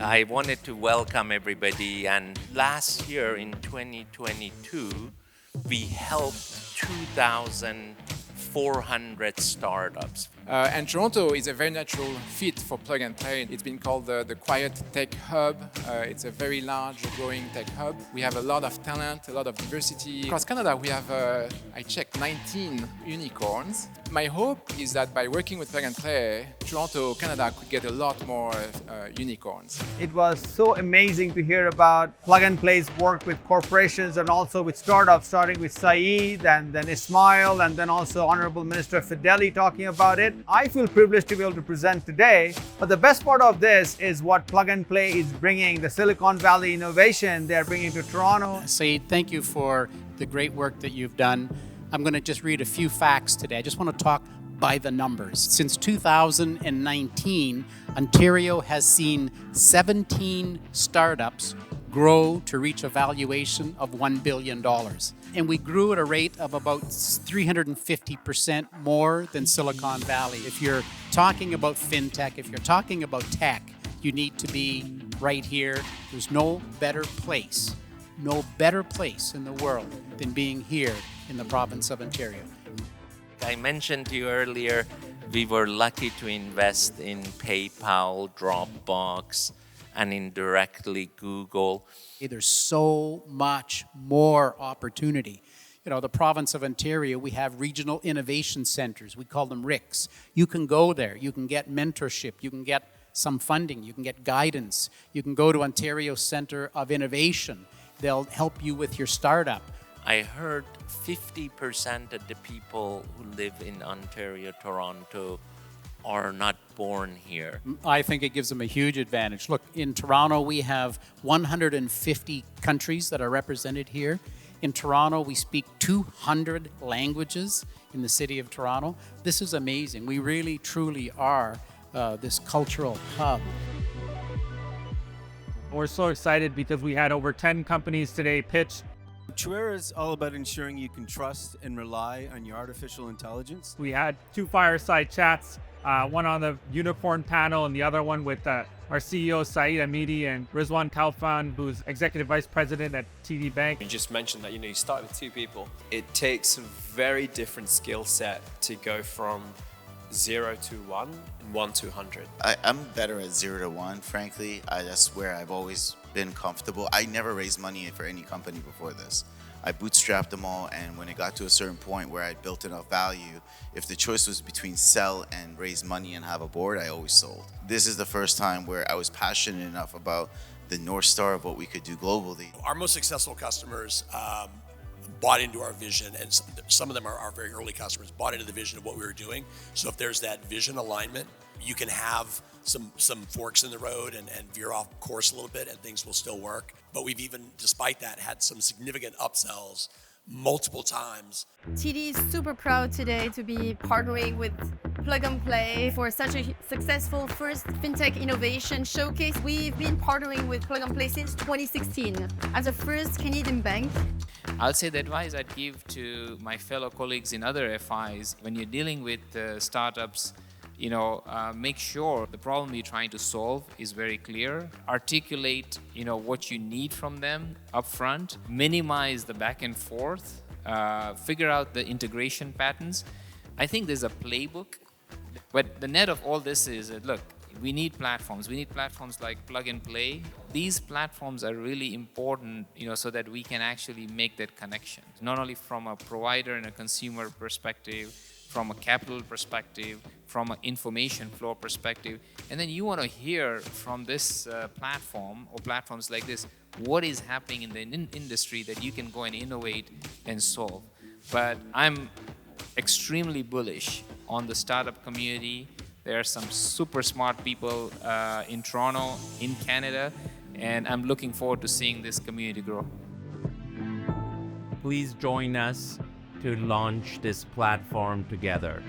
I wanted to welcome everybody, and last year in 2022, we helped 2,400 startups. And Toronto is a very natural fit for Plug and Play. It's been called the Quiet Tech Hub. It's a very large, growing tech hub. We have a lot of talent, a lot of diversity. Across Canada, we have, I checked, 19 unicorns. My hope is that by working with Plug and Play, Toronto, Canada could get a lot more unicorns. It was so amazing to hear about Plug and Play's work with corporations and also with startups, starting with Saeed and then Ismail and then also Honorable Minister Fideli talking about it. I feel privileged to be able to present today, but the best part of this is what Plug and Play is bringing, the Silicon Valley innovation they're bringing to Toronto. Saeed, thank you for the great work that you've done. I'm going to just read a few facts today. I just want to talk by the numbers. Since 2019, Ontario has seen 17 startups grow to reach a valuation of $1 billion. And we grew at a rate of about 350% more than Silicon Valley. If you're talking about fintech, if you're talking about tech, you need to be right here. There's no better place in the world than being here in the province of Ontario. I mentioned to you earlier, we were lucky to invest in PayPal, Dropbox, and indirectly Google. There's so much more opportunity. You know, the province of Ontario, we have regional innovation centers. We call them RICs. You can go there. You can get mentorship. You can get some funding. You can get guidance. You can go to Ontario Centre of Innovation. They'll help you with your startup. I heard 50% of the people who live in Ontario, Toronto, are not born here. I think it gives them a huge advantage. Look, in Toronto, we have 150 countries that are represented here. In Toronto, we speak 200 languages in the city of Toronto. This is amazing. We really, truly are this cultural hub. We're so excited because we had over 10 companies today pitch. Truera is all about ensuring you can trust and rely on your artificial intelligence. We had 2 fireside chats, one on the unicorn panel and the other one with our CEO Saeed Amidi and Rizwan Kalfan, who's Executive Vice President at TD Bank. You just mentioned that you start with 2 people. It takes a very different skill set to go from 0 to 1 and 1 to 100. I'm better at 0 to 1, frankly. That's where I've always been comfortable. I never raised money for any company before this. I bootstrapped them all, and when it got to a certain point where I'd built enough value, if the choice was between sell and raise money and have a board, I always sold. This is the first time where I was passionate enough about the North Star of what we could do globally. Our most successful customers bought into our vision, and some of them are our very early customers, bought into the vision of what we were doing. So if there's that vision alignment, you can have some forks in the road and veer off course a little bit, and things will still work. But we've even, despite that, had some significant upsells multiple times. TD is super proud today to be partnering with Plug and Play for such a successful first Fintech Innovation Showcase. We've been partnering with Plug and Play since 2016 as a first Canadian bank. I'll say the advice I'd give to my fellow colleagues in other FIs, when you're dealing with startups, make sure the problem you're trying to solve is very clear. Articulate, what you need from them upfront. Minimize the back and forth. Figure out the integration patterns. I think there's a playbook, but the net of all this is that, look, we need platforms. We need platforms like Plug and Play. These platforms are really important, so that we can actually make that connection, not only from a provider and a consumer perspective, from a capital perspective, from an information flow perspective. And then you want to hear from this platform or platforms like this, what is happening in the industry that you can go and innovate and solve. But I'm extremely bullish on the startup community. There are some super smart people in Toronto, in Canada, and I'm looking forward to seeing this community grow. Please join us to launch this platform together.